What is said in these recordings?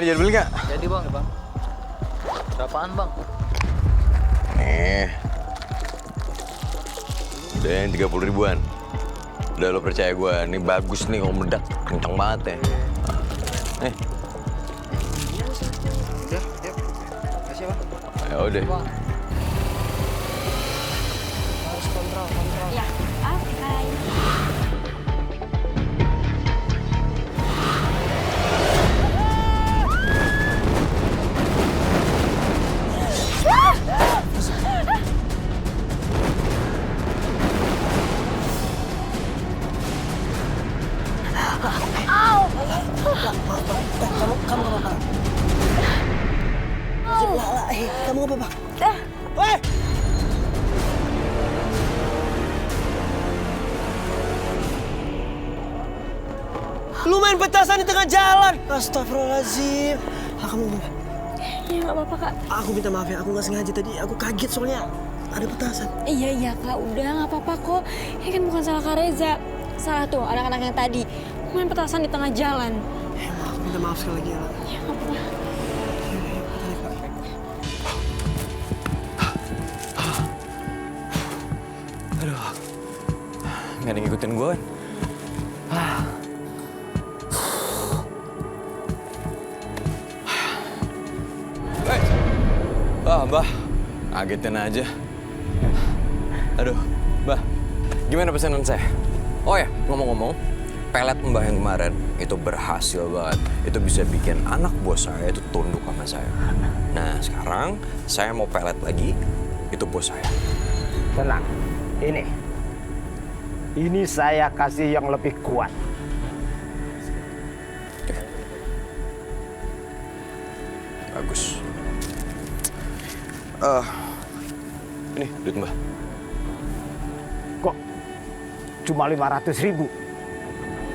jadi beli nggak? Jadi bang, bang. Berapaan bang? Nih. Udah yang 30 ribuan. Udah lo percaya gue, ini bagus nih kalau meledak. Kencang banget ya. Nih. Udah, yuk. Kasih bang. Ya udah. Bang. Harus kontrol. Ya, oke. Kamu nggak apa-apa. Kamu nggak apa-apa. Lu main petasan di tengah jalan. Astagfirullahaladzim. Kamu nggak apa-apa. Ya nggak apa-apa kak. Aku minta maaf ya, aku nggak sengaja tadi. Aku kaget soalnya ada petasan. Iya kak, udah nggak apa-apa kok. Ini kan bukan salah Kak Reza. Salah tuh anak-anak yang tadi main petasan di tengah jalan. Aku minta maaf sekali lagi ya. Ya nggak apa-apa. Aduh. Nggak ada yang ngikutin gue kan? Mbah, ngagetin aja. Aduh, Mbah, gimana pesanan saya? Oh ya, ngomong-ngomong, pelet Mbah yang kemarin itu berhasil banget. Itu bisa bikin anak buah saya itu tunduk sama saya. Nah, sekarang saya mau pelet lagi, itu bos saya. Tenang, ini saya kasih yang lebih kuat. Bagus. Ini duit Mbah. Kok cuma 500.000?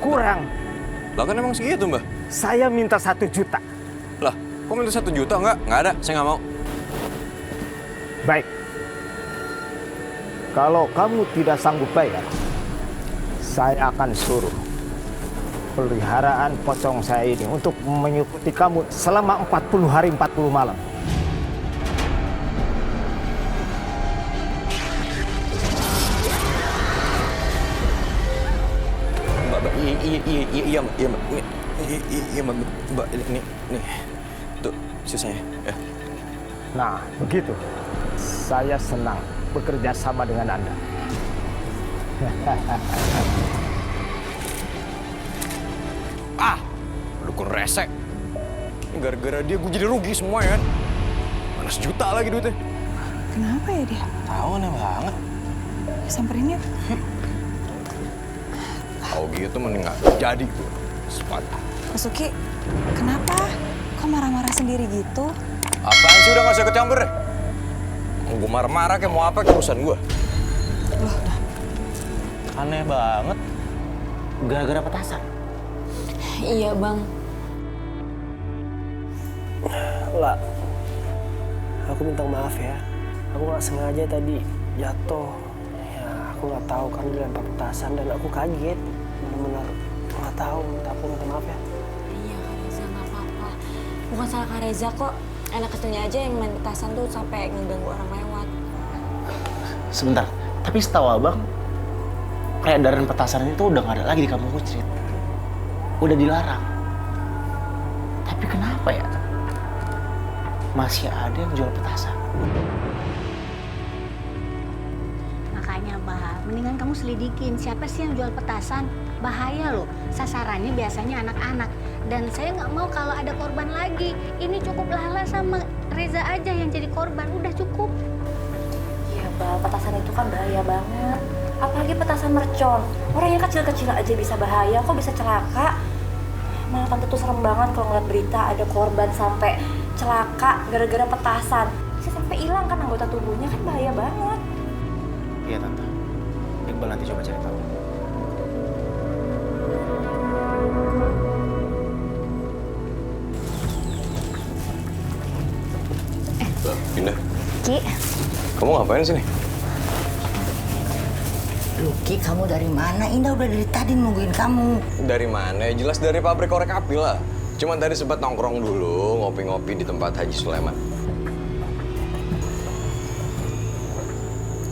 Kurang. Lah kan emang segitu Mbah. Saya minta 1 juta. Lah, kok minta 1 juta? Nggak ada, saya nggak mau. Baik. Kalau kamu tidak sanggup bayar, saya akan suruh peliharaan pocong saya ini untuk mengikuti kamu selama 40 hari 40 malam. Iya, Mbak, ini, tuh sisanya, ya. Nah, begitu. Saya senang bekerja sama dengan Anda. Dukun resek. Ini gara-gara dia gue jadi rugi semua ya kan. Mana sejuta lagi duitnya. Kenapa ya dia? Tahu aneh banget. Samperin yuk. Tahu gitu mending nggak jadi tuh. Sepatu. Mas Uki, kenapa? Kok marah-marah sendiri gitu? Apaan sih, udah nggak usah ikut campur deh. Gue marah-marah kayak mau apa ke urusan gue. Loh, Aneh banget. Gara-gara petasan. Iya bang. Lah, aku minta maaf ya. Aku nggak sengaja tadi jatuh. Ya, aku nggak tahu kan dilempar petasan dan aku kaget. Benar-benar nggak tahu. Aku minta maaf ya. Iya Kak Reza, nggak apa-apa. Bukan salah Kak Reza kok. Anak kecilnya aja yang main petasan tuh sampai ngeganggu orang lewat. Sebentar, tapi setahu abang, peredaran petasan itu udah nggak ada lagi di kampung Kucrit. Udah dilarang. Tapi kenapa ya? Masih ada yang jual petasan. Makanya, Bah, mendingan kamu selidikin siapa sih yang jual petasan. Bahaya loh, sasarannya biasanya anak-anak. Dan saya nggak mau kalau ada korban lagi. Ini cukup Lala sama Reza aja yang jadi korban, udah cukup. Iya, Bal, petasan itu kan bahaya banget. Apalagi petasan mercon. Orang yang kecil-kecil aja bisa bahaya, kok bisa celaka. Malah tante tuh serem banget kalau ngeliat berita ada korban sampai celaka gara-gara petasan. Bisa sampai hilang kan anggota tubuhnya, kan bahaya banget. Iya, Tante. Iqbal nanti coba cari tahu. Pindah. Ki, Kamu ngapain sini? Ki, kamu dari mana? Indah udah dari tadi nungguin kamu. Dari mana? Jelas dari pabrik korek api lah. Cuman tadi sempat nongkrong dulu, ngopi-ngopi di tempat Haji Sulaiman.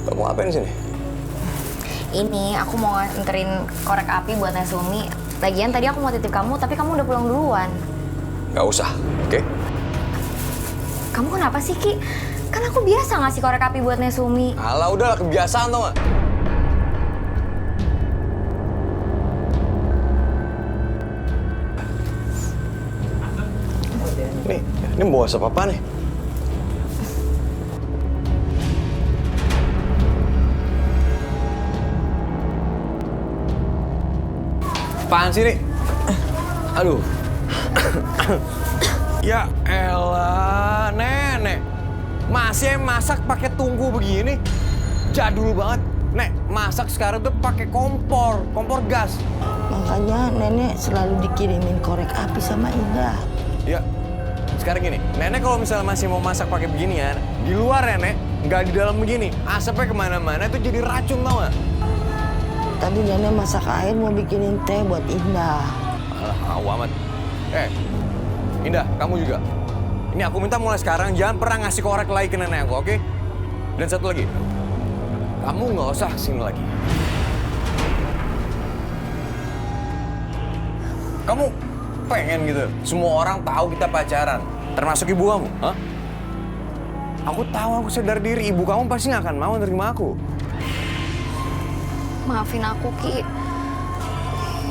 Kamu ngapain di sini? Ini aku mau nganterin korek api buat Nesumi. Lagian tadi aku mau titip kamu, tapi kamu udah pulang duluan. Gak usah, oke? Kamu kenapa sih, Ki? Kan aku biasa ngasih korek api buat Nesumi. Alah, udahlah kebiasaan tau gak? Ini bawa asap apa nih? Apaan sih nih? Aduh. Ya elah, nenek. Masih masak pakai tungku begini? Jadul banget. Nek, masak sekarang tuh pakai kompor gas. Makanya nenek selalu dikirimin korek api sama Indah. Ya, sekarang gini, nenek kalau misalnya masih mau masak pakai beginian, di luar ya, Nek, nggak di dalam begini. Asapnya kemana-mana itu jadi racun, tau nggak? Tadi nenek masak air mau bikinin teh buat Indah. Alah, amat. Indah, kamu juga. Ini aku minta mulai sekarang jangan pernah ngasih korek lagi ke nenek aku, oke? Dan satu lagi, kamu nggak usah kesini lagi. Kamu pengen gitu, semua orang tahu kita pacaran, termasuk ibu kamu, hah? Aku tahu, aku sadar diri, ibu kamu pasti nggak akan mau nerima aku. Maafin aku, Ki.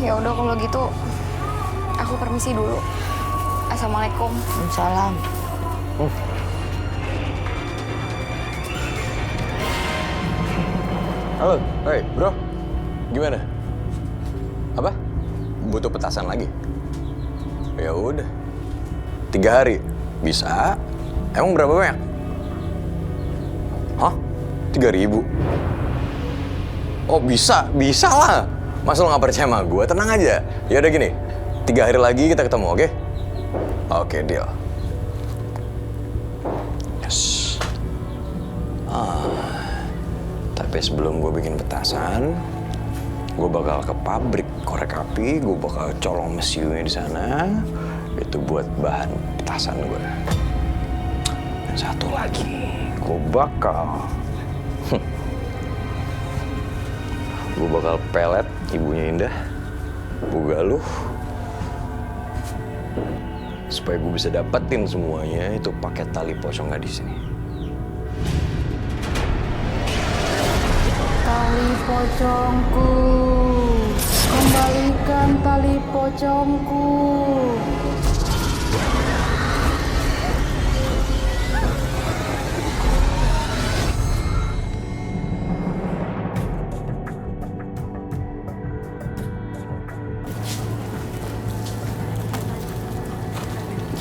Ya udah kalau gitu, aku permisi dulu. Assalamualaikum. Salam. Halo, hei bro, gimana? Apa? Butuh petasan lagi? Ya udah, 3 hari bisa. Emang berapa banyak? Hah? 3.000? Oh bisa lah. Masa lo nggak percaya sama gue? Tenang aja. Ya udah gini, 3 hari lagi kita ketemu, oke? Oke, deal. Yes. Tapi sebelum gue bikin petasan, gue bakal ke pabrik korek api, gue bakal colong mesiunya di sana. Itu buat bahan petasan gue. Dan satu lagi, gue bakal pelet ibunya Indah, Bu Galuh, supaya gue bisa dapetin semuanya itu pakai tali pocong gadis ini. Tali pocongku, kembalikan tali pocongku.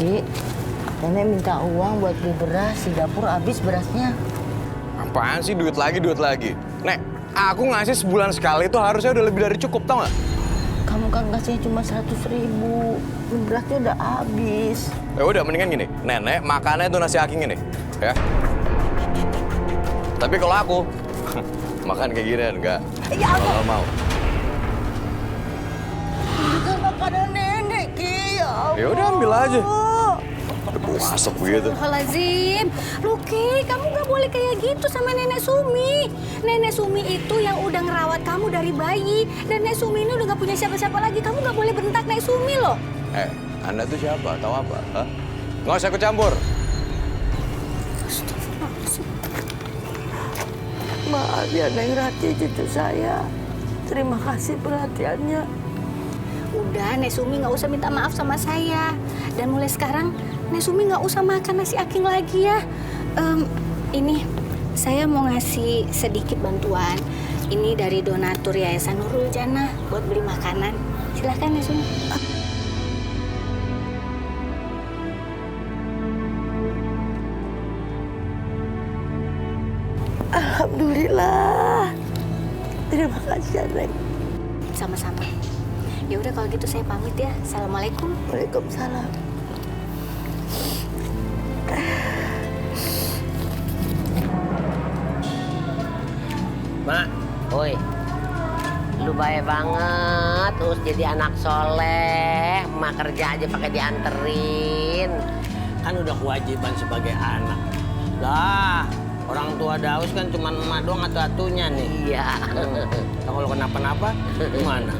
Ki, nenek minta uang buat beli beras, di dapur habis berasnya. Apaan sih duit lagi? Nek, aku ngasih sebulan sekali itu harusnya udah lebih dari cukup, tau gak? Kamu kan kasihnya cuma 100.000, berasnya udah habis. Ya udah, mendingan gini, nenek makannya itu nasi aking ini, ya. Tapi kalau aku makan kayak gini enggak. Ya Allah. Kalau mau. Ini kan makanan nenek, Ki. Ya udah ambil aja. Masuk begitu. Astagfirullahaladzim. Luki, kamu gak boleh kayak gitu sama Nenek Sumi. Nenek Sumi itu yang udah ngerawat kamu dari bayi. Dan Nenek Sumi ini udah gak punya siapa-siapa lagi. Kamu gak boleh bentak Nenek Sumi loh. Anda tuh siapa? Tahu apa? Hah? Nggak usah ikut campur. Maaf ya, Neng Rati, cucu saya. Terima kasih perhatiannya. Udah, Nenek Sumi gak usah minta maaf sama saya. Dan mulai sekarang, Nenek Sumi gak usah makan nasi aking lagi ya. Ini, saya mau ngasih sedikit bantuan. Ini dari donatur Yayasan Nurul Jannah buat beli makanan. Silahkan, Nenek Sumi. Alhamdulillah. Terima kasih ya, Neng. Sama-sama. Ya udah kalau gitu saya pamit ya. Assalamualaikum. Waalaikumsalam. Mak, oi. Lu baik banget, terus jadi anak soleh. Emak kerja aja pakai dianterin. Kan udah kewajiban sebagai anak. Lah, orang tua Daus kan cuma emak doang atu-atunya nih. Iya. Kalau kenapa-napa gimana?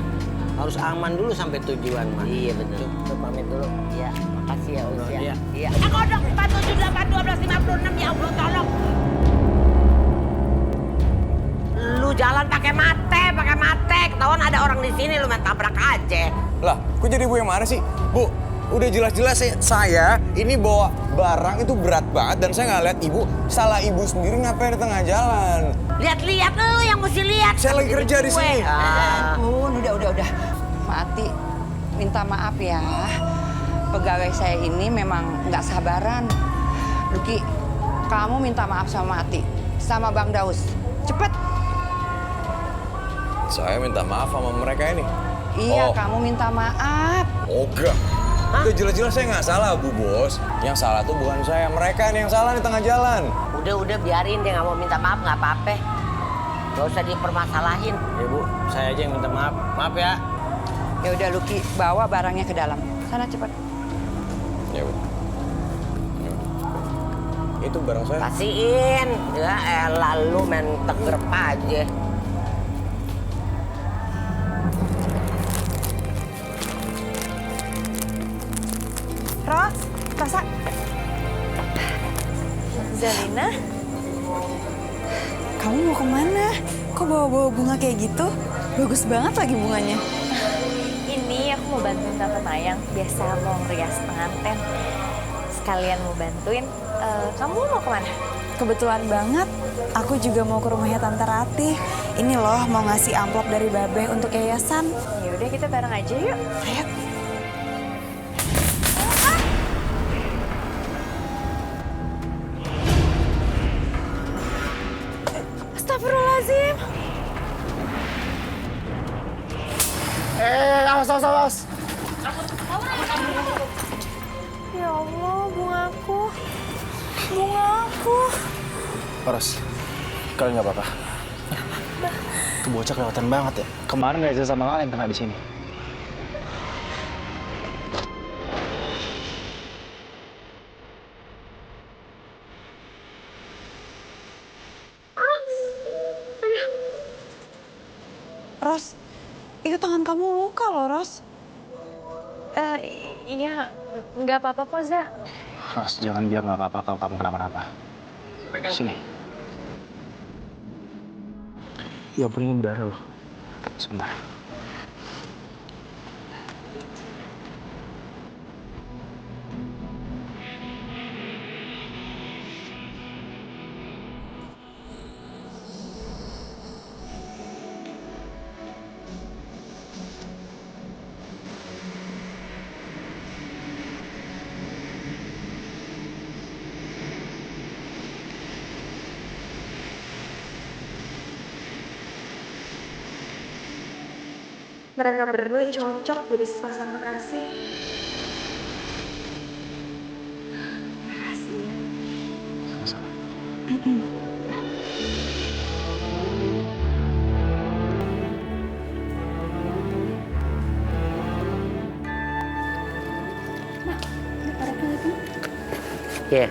Harus aman dulu sampai tujuan, Mak. Iya betul. Tuh pamit dulu. Iya, makasih ya Us ya. Iya. Iya. Kodok 47, 8, 12, 56 ya Allah tolong. Lu jalan pakai mate. Ketahuan ada orang di sini lu main tabrak aja. Lah, kok jadi ibu yang marah sih? Bu, udah jelas-jelas saya ini bawa barang itu berat banget dan saya nggak lihat ibu. Salah ibu sendiri ngapain di tengah jalan? Lihat-lihat lu yang mesti lihat. Saya lagi kerja di sini. Udah. Mati, minta maaf ya. Pegawai saya ini memang nggak sabaran. Luki, kamu minta maaf sama Mati, sama Bang Daus. Cepet. Saya minta maaf sama mereka ini. Iya, Oh. kamu minta maaf. Enggak. Udah jelas-jelas saya nggak salah, Bu Bos. Yang salah tuh bukan saya, mereka nih yang salah di tengah jalan. Udah biarin dia nggak mau minta maaf nggak apa-apa. Gak usah dipermasalahin. Ya Bu, saya aja yang minta maaf. Maaf ya. Ya udah Luki, bawa barangnya ke dalam. Sana cepet. Ya, Bu. Itu barang saya. Kasihin. Ya elah lu main tegrep aja. Rosa. Zalina, Kamu mau kemana? Kok bawa-bawa bunga kayak gitu? Bagus banget lagi bunganya. ini aku mau bantuin Tante Mayang. Biasa mau ngerias pengantin. Sekalian mau bantuin. Kamu mau kemana? Kebetulan banget, aku juga mau ke rumahnya Tante Ratih. Ini loh mau ngasih amplop dari Babe untuk yayasan. Ya udah kita bareng aja yuk. Ayo. Astagfirullahaladzim. Awas. Ya Allah, bungaku. Bungaku. Ros, kalian nggak apa-apa. Tuh bocah kelewatan banget ya. Kemarin Reza sama Lala yang kena di sini. Ros, itu tangan kamu luka loh, Ros. Iya, nggak apa-apa kok, Za. Ros, jangan biar nggak apa-apa kalau kamu kenapa-napa. Sini. Ya ampun, ini berdarah loh. Sebentar. Mereka berdua cocok jadi sepasang kekasih. Makasih ya. Sama-sama. Ya.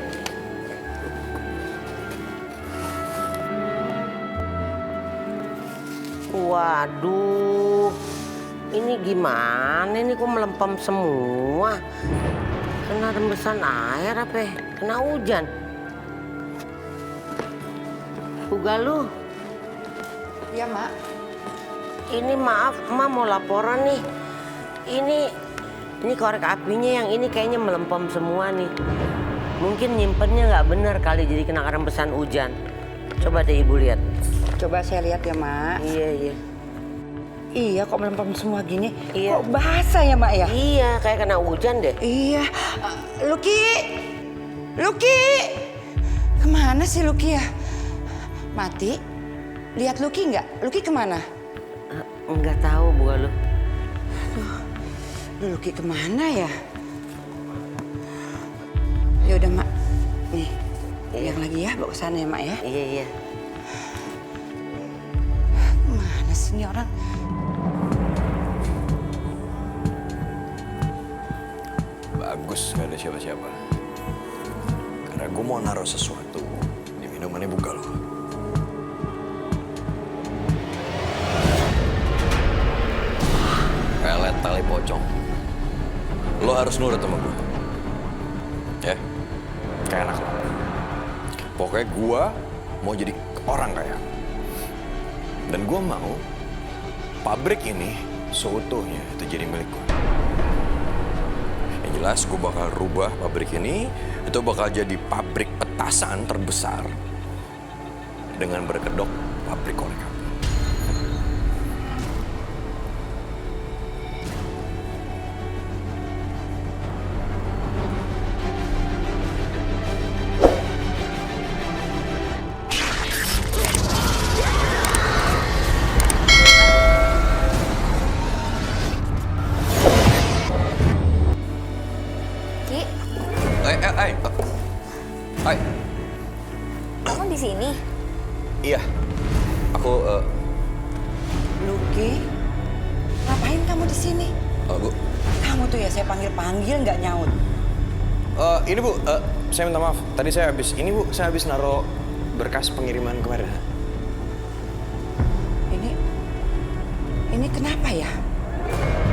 Waduh, ini gimana nih kok melempem semua? Kena rembesan air apa? Kena hujan? Ugaluh. Iya, Mak. Ini maaf, Mak mau laporan nih. Ini korek apinya yang ini kayaknya melempem semua nih. Mungkin nyimpennya nggak benar kali jadi kena rembesan hujan. Coba deh Ibu lihat. Coba saya lihat ya, Mak. Iya. Iya, kok melempem semua gini? Iya. Kok basah ya, Mak ya? Iya, kayak kena hujan deh. Iya. Luki! Kemana sih Luki ya? Mati? Lihat Luki nggak? Luki kemana? Nggak tahu, Bu Galuh. Aduh, Luki kemana ya? Ya udah, Mak. Nih, yang lagi ya, bawa ke sana ya, Mak ya. Iya. Mana sih ini orang? bagus gak ada siapa-siapa. Karena gue mau naruh sesuatu di minumannya buka lo. Pelet tali pocong. Lo harus nurut sama gue. Ya? Kayak anak lo. Pokoknya gue mau jadi orang kaya. Dan gue mau pabrik ini seutuhnya itu jadi milik gue. Yang jelas gue bakal rubah pabrik ini, itu bakal jadi pabrik petasan terbesar dengan berkedok pabrik korek api. Hai. Kamu di sini? Iya. Aku Luki, ngapain kamu di sini? Bu. Kamu tuh ya saya panggil-panggil nggak nyaut. Ini Bu, saya minta maaf. Tadi saya habis naruh berkas pengiriman kemarin. Ini kenapa ya?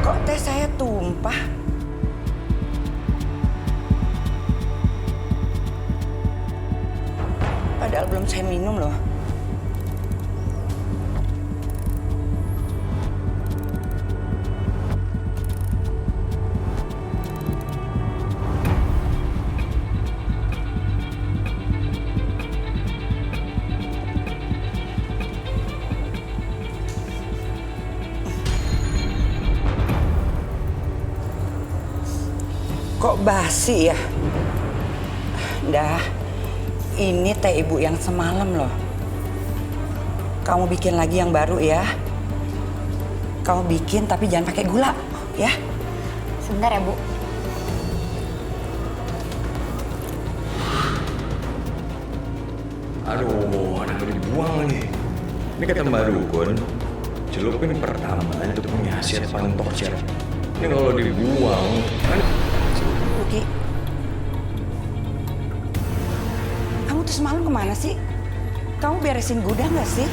Kok teh saya tumpah? Padahal belum saya minum loh. Kok basi ya? Dah, ini teh ibu yang semalam loh. Kamu bikin lagi yang baru ya. Kamu bikin tapi jangan pakai gula, ya. Sebentar ya, Bu. Aduh, anak dibuang lagi. Ini kata Mbak Dukun, celupin pertama itu punya khasiat paling torcer. Ini kalau dibuang, kan... Luki, kamu tuh semalam kemana sih? Kamu beresin gudang nggak sih?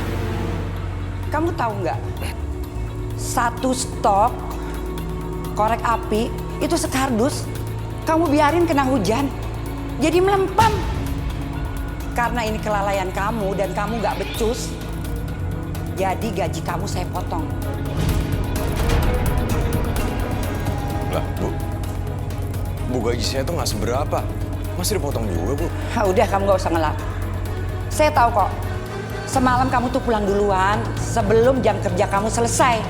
Kamu tahu nggak? Satu stok korek api itu sekardus. Kamu biarin kena hujan, jadi melempem. Karena ini kelalaian kamu dan kamu nggak becus, jadi gaji kamu saya potong. Lah, Bu gaji saya tuh nggak seberapa. Masih dipotong juga, Bu. Udah, kamu nggak usah ngelak. Saya tahu kok, semalam kamu tuh pulang duluan sebelum jam kerja kamu selesai.